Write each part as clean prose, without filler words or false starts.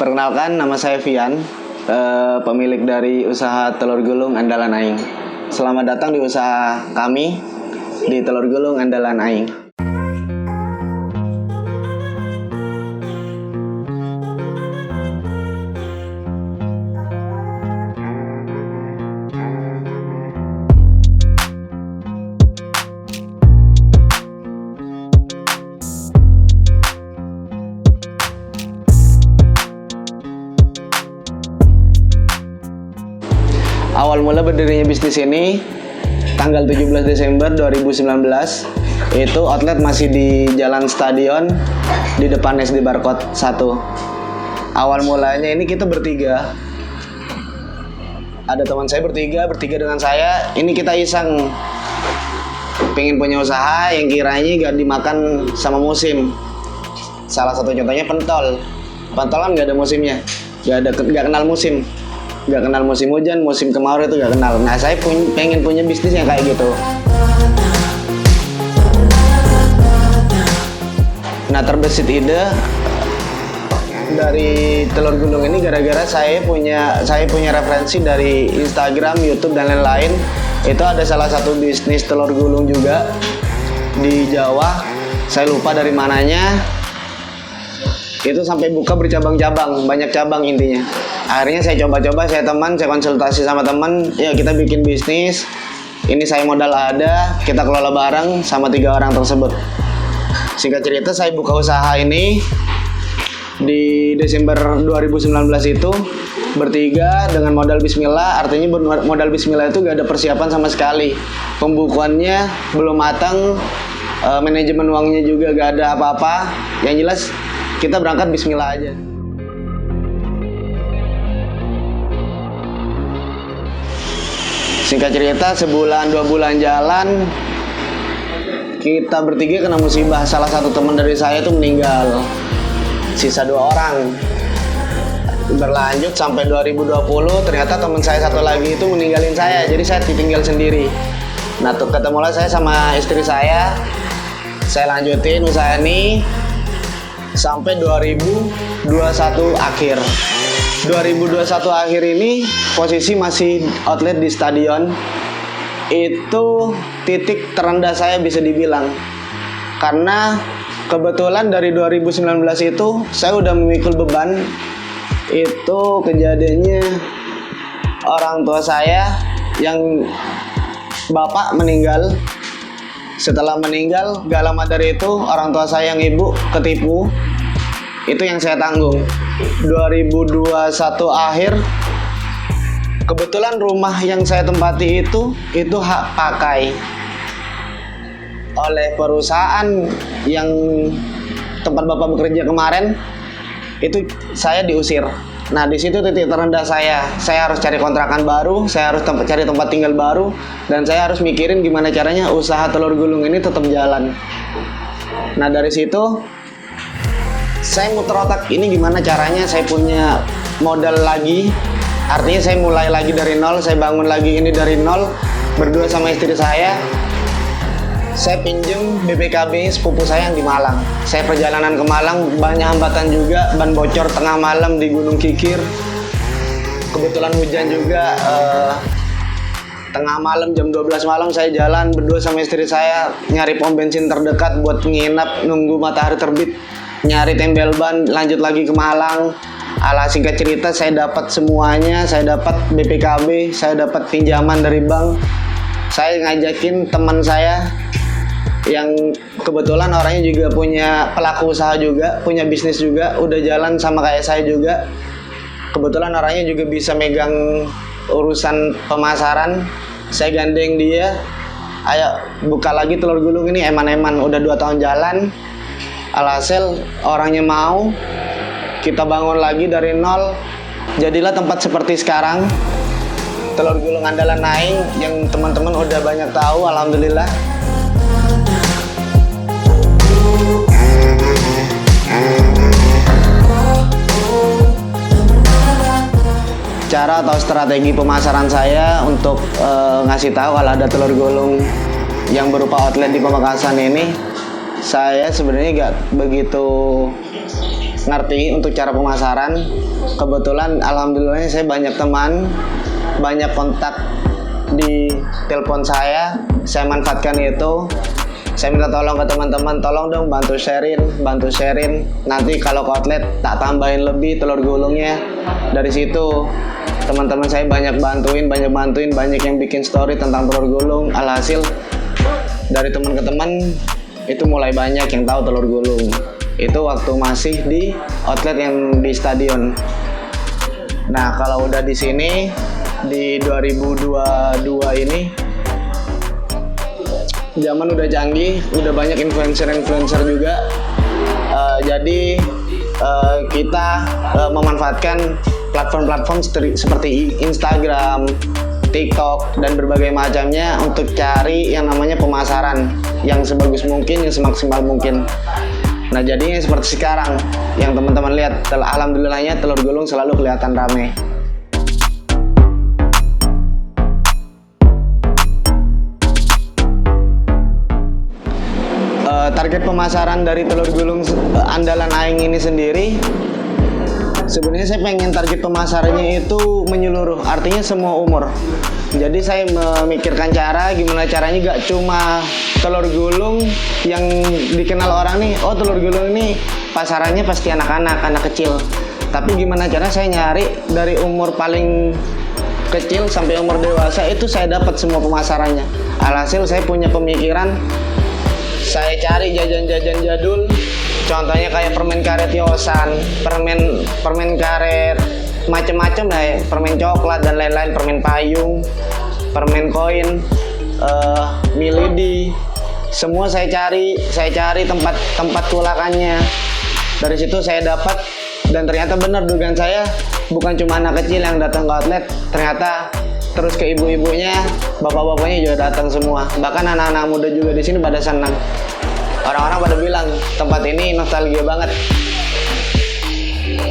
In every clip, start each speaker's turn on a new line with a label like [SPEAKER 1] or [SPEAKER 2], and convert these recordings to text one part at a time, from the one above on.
[SPEAKER 1] Perkenalkan, nama saya Vian, pemilik dari usaha telur gulung andalan Aing. Selamat datang di usaha kami di telur gulung andalan Aing. Awal mula berdirinya bisnis ini tanggal 17 Desember 2019. Itu outlet masih di Jalan Stadion di depan SD Barcode 1. Awal mulanya ini kita bertiga. Ada teman saya bertiga dengan saya. Ini kita iseng pengen punya usaha yang kiranya gak dimakan sama musim. Salah satu contohnya pentol. Pentol kan gak ada musimnya, gak kenal musim. Gak kenal musim hujan, musim kemarau itu gak kenal. Nah, saya pengen punya bisnis yang kayak gitu. Nah, terbesit ide dari telur gulung ini gara-gara saya punya referensi dari Instagram, YouTube dan lain-lain. Itu ada salah satu bisnis telur gulung juga di Jawa. Saya lupa dari mananya. Itu sampai buka bercabang-cabang, banyak cabang intinya. Akhirnya saya coba-coba, saya konsultasi sama teman, ya kita bikin bisnis. Ini saya modal ada, kita kelola bareng sama 3 orang tersebut. Singkat cerita, saya buka usaha ini di Desember 2019 itu bertiga dengan modal bismillah. Artinya modal bismillah itu gak ada persiapan sama sekali. Pembukuannya belum matang, manajemen uangnya juga gak ada apa-apa. Yang jelas kita berangkat bismillah aja. Singkat cerita, sebulan 2 bulan jalan, kita bertiga kena musibah. Salah satu teman dari saya itu meninggal. Sisa 2 orang. Berlanjut sampai 2020, ternyata teman saya satu lagi itu meninggalin saya. Jadi saya ditinggal sendiri. Nah, ketemulah saya sama istri saya. Saya lanjutin usaha ini sampai 2021 akhir. 2021 akhir ini posisi masih outlet di stadion. Itu titik terendah saya bisa dibilang. Karena kebetulan dari 2019 itu saya udah memikul beban. Itu kejadiannya orang tua saya yang bapak meninggal. Setelah meninggal, gak lama dari itu orang tua saya yang ibu ketipu. Itu yang saya tanggung. 2021 akhir, kebetulan rumah yang saya tempati itu hak pakai oleh perusahaan yang tempat bapak bekerja kemarin. Itu saya diusir. Nah, di situ titik terendah saya. Saya harus cari kontrakan baru, saya harus cari tempat tinggal baru, dan saya harus mikirin gimana caranya usaha telur gulung ini tetap jalan. Nah, dari situ saya muter otak, ini gimana caranya saya punya modal lagi. Artinya saya mulai lagi dari nol, saya bangun lagi ini dari nol berdua sama istri saya. Saya pinjem BPKB sepupu saya yang di Malang. Saya perjalanan ke Malang, banyak hambatan juga, ban bocor tengah malam di Gunung Kikir. Kebetulan hujan juga, tengah malam jam 12 malam saya jalan berdua sama istri saya nyari pom bensin terdekat buat nginap nunggu matahari terbit, nyari tembel ban, lanjut lagi ke Malang. Singkat cerita, saya dapat semuanya. Saya dapat BPKB, saya dapat pinjaman dari bank. Saya ngajakin teman saya yang kebetulan orangnya juga punya pelaku usaha juga, punya bisnis juga, udah jalan sama kayak saya juga. Kebetulan orangnya juga bisa megang urusan pemasaran. Saya gandeng dia, ayo buka lagi telur gulung ini eman-eman. Udah 2 tahun jalan. Alhasil orangnya mau, kita bangun lagi dari nol. Jadilah tempat seperti sekarang, telur gulung andalan Aing, yang teman-teman udah banyak tahu, alhamdulillah. Cara atau strategi pemasaran saya untuk ngasih tahu kalau ada telur gulung yang berupa outlet di Pamekasan ini, saya sebenarnya gak begitu ngerti untuk cara pemasaran. Kebetulan alhamdulillahnya saya banyak teman, banyak kontak di telepon saya manfaatkan itu. Saya minta tolong ke teman-teman, tolong dong bantu sharein. Nanti kalau ke outlet tak tambahin lebih telur gulungnya. Dari situ teman-teman saya banyak bantuin, banyak yang bikin story tentang telur gulung. Alhasil dari teman ke teman itu mulai banyak yang tahu telur gulung. Itu waktu masih di outlet yang di stadion. Nah, kalau udah di sini di 2022 ini zaman udah canggih, udah banyak influencer juga. Jadi kita memanfaatkan platform-platform seperti Instagram, TikTok, dan berbagai macamnya untuk cari yang namanya pemasaran yang sebagus mungkin, yang semaksimal mungkin. Nah, jadinya seperti sekarang yang teman-teman lihat, alhamdulillahnya telur gulung selalu kelihatan rame. Target pemasaran dari telur gulung andalan Aing ini sendiri, sebenarnya saya pengen target pemasarannya itu menyeluruh, artinya semua umur. Jadi saya memikirkan gimana caranya gak cuma telur gulung yang dikenal orang nih, oh telur gulung ini pasarannya pasti anak kecil. Tapi gimana cara saya nyari dari umur paling kecil sampai umur dewasa itu saya dapat semua pemasarannya. Alhasil saya punya pemikiran, saya cari jajan-jajan jadul, contohnya kayak permen karet Yosan, permen karet macem-macem lah ya, permen coklat dan lain-lain, permen payung, permen koin, milidi, semua saya cari tempat tulakannya. Dari situ saya dapat, dan ternyata benar dugaan saya, bukan cuma anak kecil yang datang ke outlet, ternyata terus ke ibu-ibunya, bapak-bapaknya juga datang semua. Bahkan anak-anak muda juga di sini pada senang. Orang-orang pada bilang tempat ini nostalgia banget.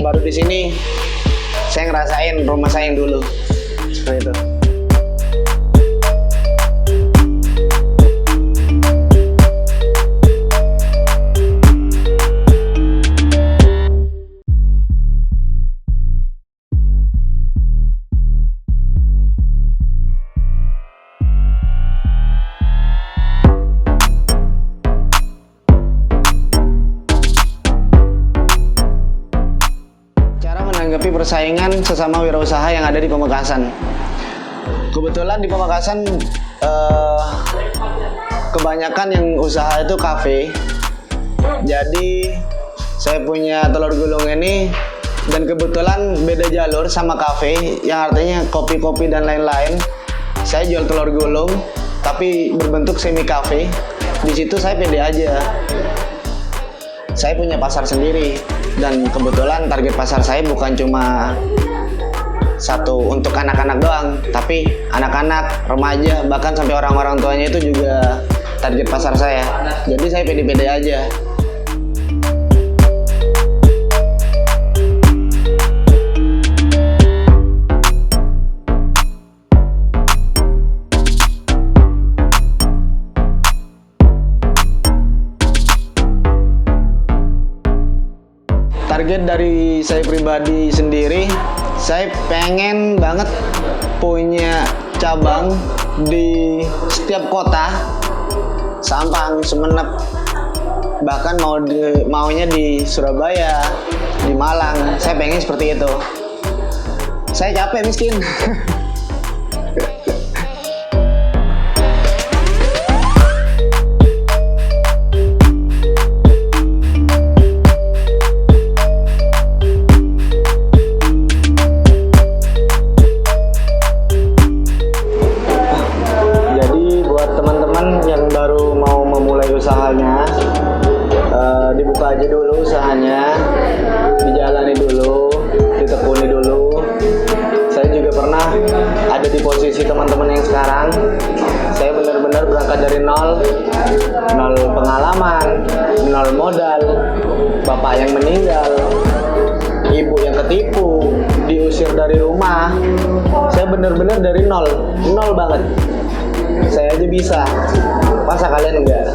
[SPEAKER 1] Baru di sini saya ngerasain rumah saya yang dulu. Seperti itu. Menanggapi persaingan sesama wirausaha yang ada di Pamekasan. Kebetulan di Pamekasan kebanyakan yang usaha itu kafe. Jadi saya punya telur gulung ini, dan kebetulan beda jalur sama kafe yang artinya kopi-kopi dan lain-lain. Saya jual telur gulung tapi berbentuk semi kafe. Di situ saya pede aja. Saya punya pasar sendiri, dan kebetulan target pasar saya bukan cuma satu untuk anak-anak doang, tapi anak-anak, remaja, bahkan sampai orang-orang tuanya itu juga target pasar saya. Jadi saya pede-pede aja. Target dari saya pribadi sendiri, saya pengen banget punya cabang di setiap kota, Sampang, Sumenep, bahkan maunya di Surabaya, di Malang. Saya pengen seperti itu. Saya capek miskin. Usahanya dibuka aja dulu, usahanya dijalani dulu, ditekuni dulu. Saya juga pernah ada di posisi teman-teman yang sekarang. Saya benar-benar berangkat dari nol pengalaman, nol modal, bapak yang meninggal, ibu yang ketipu, diusir dari rumah. Saya benar-benar dari nol banget. Saya aja bisa, masa kalian enggak?